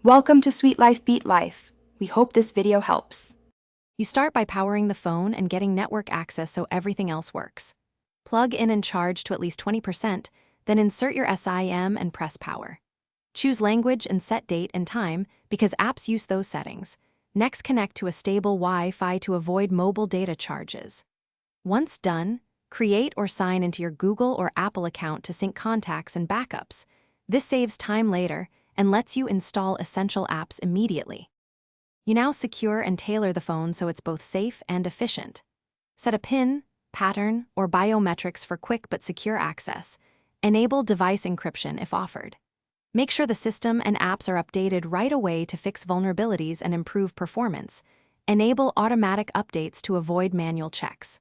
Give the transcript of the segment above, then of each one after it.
Welcome to Sweet Life Beat Life. We hope this video helps. You start by powering the phone and getting network access so everything else works. Plug in and charge to at least 20%, then insert your SIM and press power. Choose language and set date and time because apps use those settings. Next, connect to a stable Wi-Fi to avoid mobile data charges. Once done, create or sign into your Google or Apple account to sync contacts and backups. This saves time later and lets you install essential apps immediately. You now secure and tailor the phone so it's both safe and efficient. Set a PIN, pattern, or biometrics for quick but secure access. Enable device encryption if offered. Make sure the system and apps are updated right away to fix vulnerabilities and improve performance. Enable automatic updates to avoid manual checks.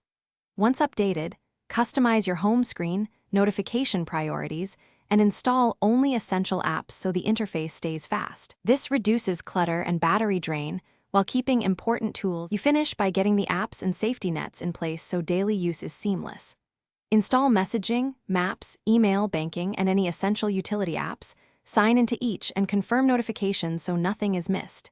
Once updated, customize your home screen, notification priorities, and install only essential apps so the interface stays fast. This reduces clutter and battery drain while keeping important tools. You finish by getting the apps and safety nets in place so daily use is seamless. Install messaging, maps, email, banking, and any essential utility apps. Sign into each and confirm notifications so nothing is missed.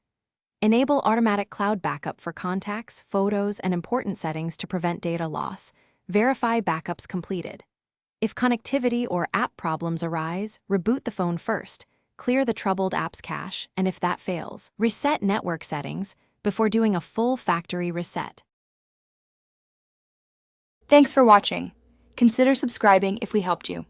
Enable automatic cloud backup for contacts, photos, and important settings to prevent data loss. Verify backups completed. If connectivity or app problems arise, reboot the phone first, clear the troubled app's cache, and if that fails, reset network settings before doing a full factory reset. Thanks for watching. Consider subscribing if we helped you.